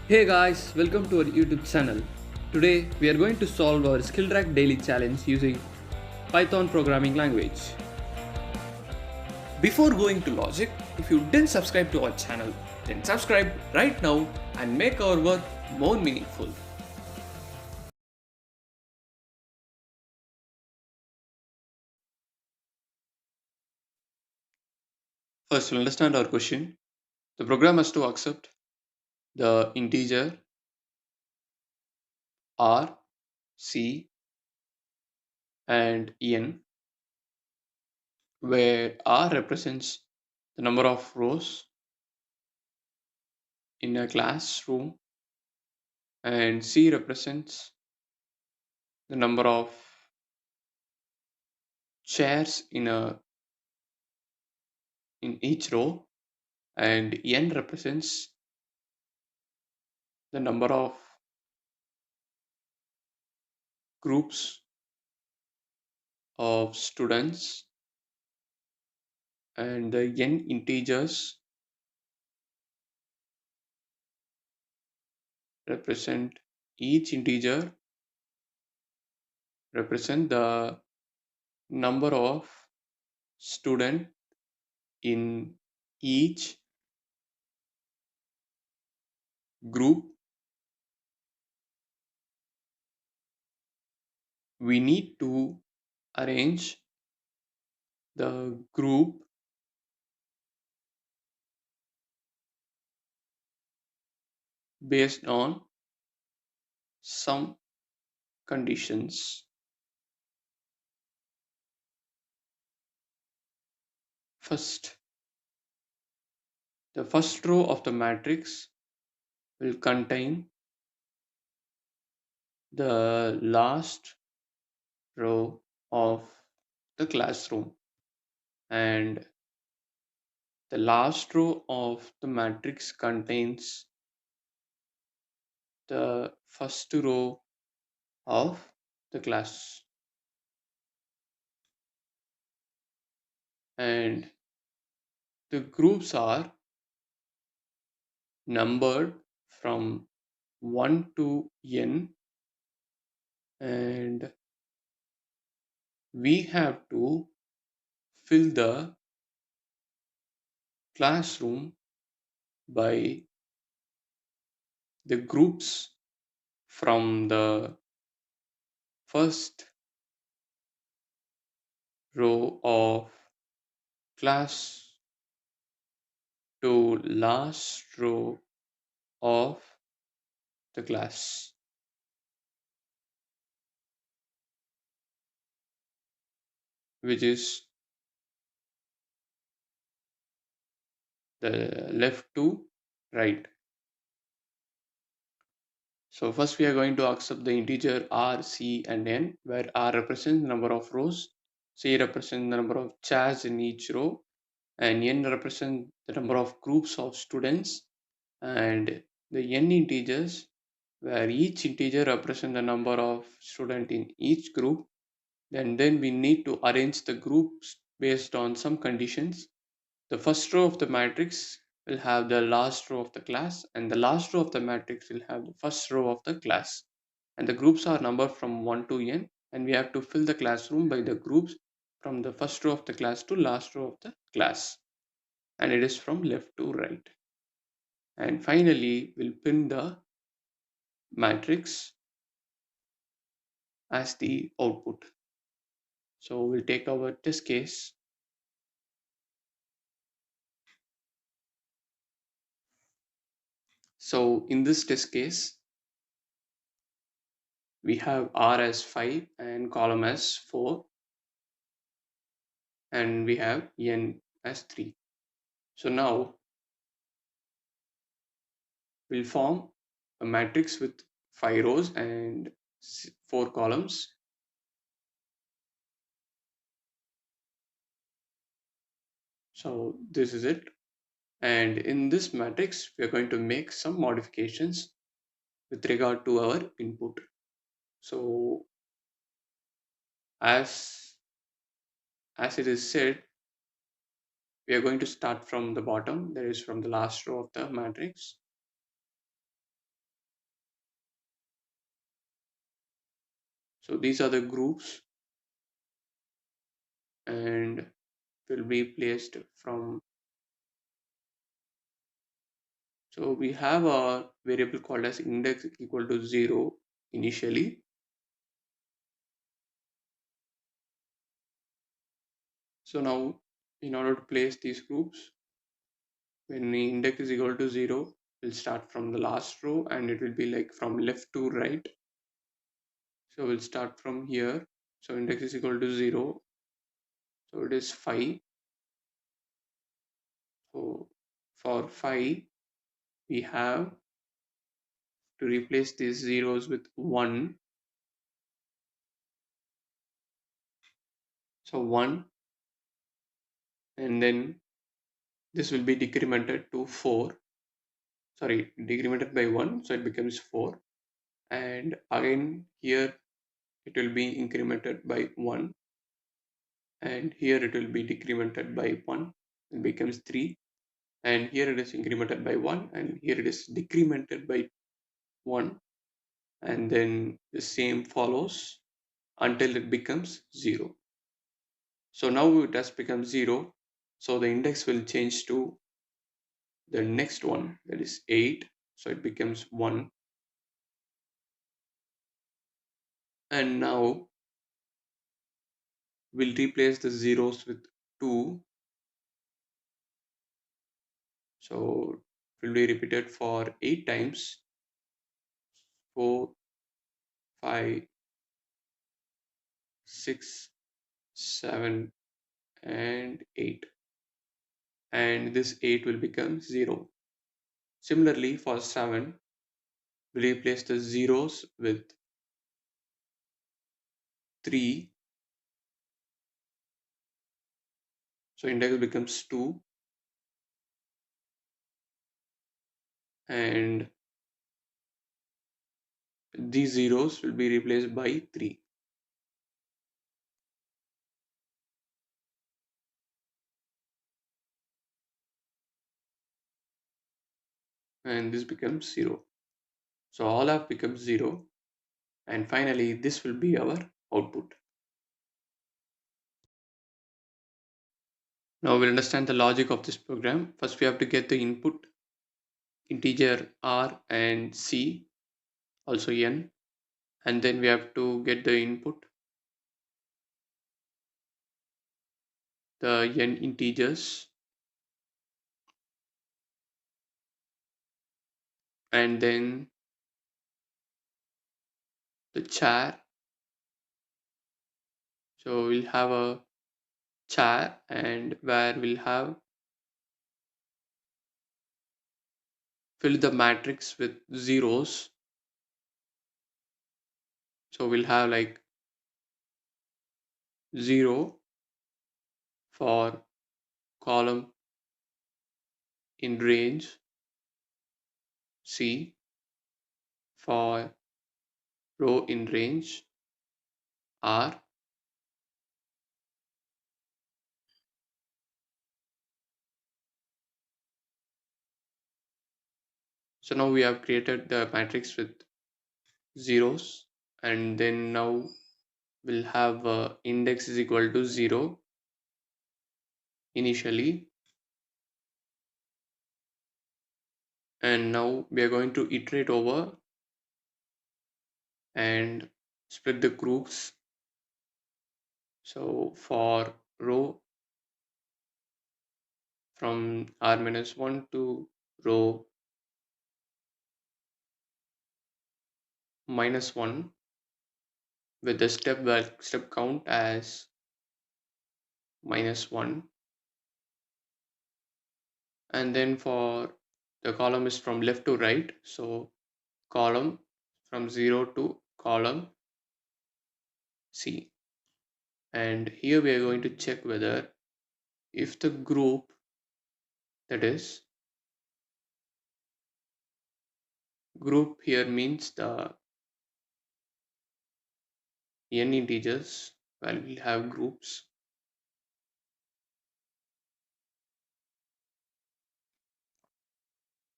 Hey guys, welcome to our YouTube channel. Today we are going to solve our skillrack daily challenge using Python programming language. Before going to logic, if you didn't subscribe to our channel, then subscribe right now and make our work more meaningful. First, to understand our question, the program has to accept the integer r, c, and n, where r represents the number of rows in a classroom and c represents the number of chairs in each row, and n represents the number of groups of students, and the n integers represent each integer represent the number of student in each group. We need to arrange the group based on some conditions. First, the first row of the matrix will contain the last row of the classroom, and the last row of the matrix contains the first row of the class, and the groups are numbered from 1 to n, and we have to fill the classroom by the groups from the first row of class to last row of the class, which is the left to right. So first we are going to accept the integer r, c, and n, where r represents the number of rows, c represents the number of chairs in each row, and n represents the number of groups of students, and the n integers, where each integer represents the number of students in each group. Then we need to arrange the groups based on some conditions. The first row of the matrix will have the last row of the class, and the last row of the matrix will have the first row of the class. And the groups are numbered from 1 to n, and we have to fill the classroom by the groups from the first row of the class to last row of the class. And it is from left to right. And finally, we'll pin the matrix as the output. So we'll take our test case. So in this test case, we have R as 5 and column as 4, and we have n as 3. So now we'll form a matrix with 5 rows and 4 columns. So this is it. And in this matrix, we are going to make some modifications with regard to our input. So as it is said, we are going to start from the bottom, that is from the last row of the matrix. So these are the groups and will be placed from. So we have a variable called as index equal to 0 initially. So now in order to place these groups, when the index is equal to 0, we'll start from the last row and it will be like from left to right. So we'll start from here. So index is equal to 0. So it is 5. So for 5, we have to replace these zeros with 1. So 1, and then this will be decremented to 4. Sorry, decremented by 1, so it becomes 4. And again here it will be incremented by 1, and here it will be decremented by 1, it becomes 3, and here it is incremented by 1, and here it is decremented by 1, and then the same follows until it becomes 0. So now it has become 0, so the index will change to the next one, that is 8, so it becomes 1. And now we'll replace the zeros with 2, so it will be repeated for 8 times. 4, 5, 6, 7, and 8, and this 8 will become 0. Similarly for 7, we replace the zeros with 3, so index becomes 2, and these zeros will be replaced by 3, and this becomes 0. So all have become 0, and finally this will be our output. Now we'll understand the logic of this program. First we have to get the input integer r and c, also n, and then we have to get the input, the n integers, and then the char. So we'll have a char, and where we'll have fill the matrix with zeros. So we'll have like 0 for column in range C, for row in range R, so now we have created the matrix with zeros, and then now we'll have index is equal to 0 initially, and now we are going to iterate over and split the groups. So for row from r-1 to row -1 with the step count as -1, and then for the column is from left to right, so column from 0 to column C, and here we are going to check whether if the group, that is group here means the n integers, well we'll have groups,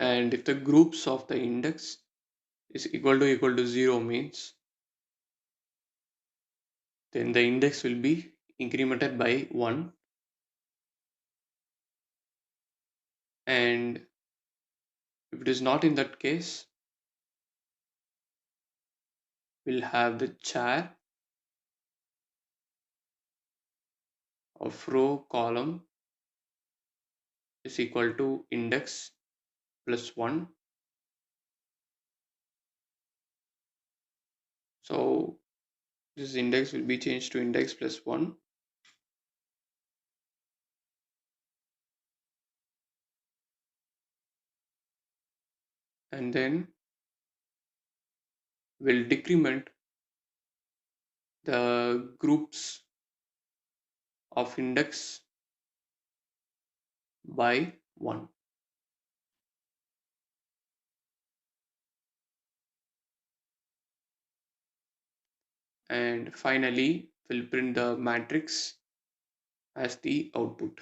and if the groups of the index is equal to 0 means then the index will be incremented by 1, and if it is not in that case, we'll have the char of row column is equal to index plus 1. So this index will be changed to index plus 1, and then we'll decrement the groups of index by 1. And finally, we'll print the matrix as the output.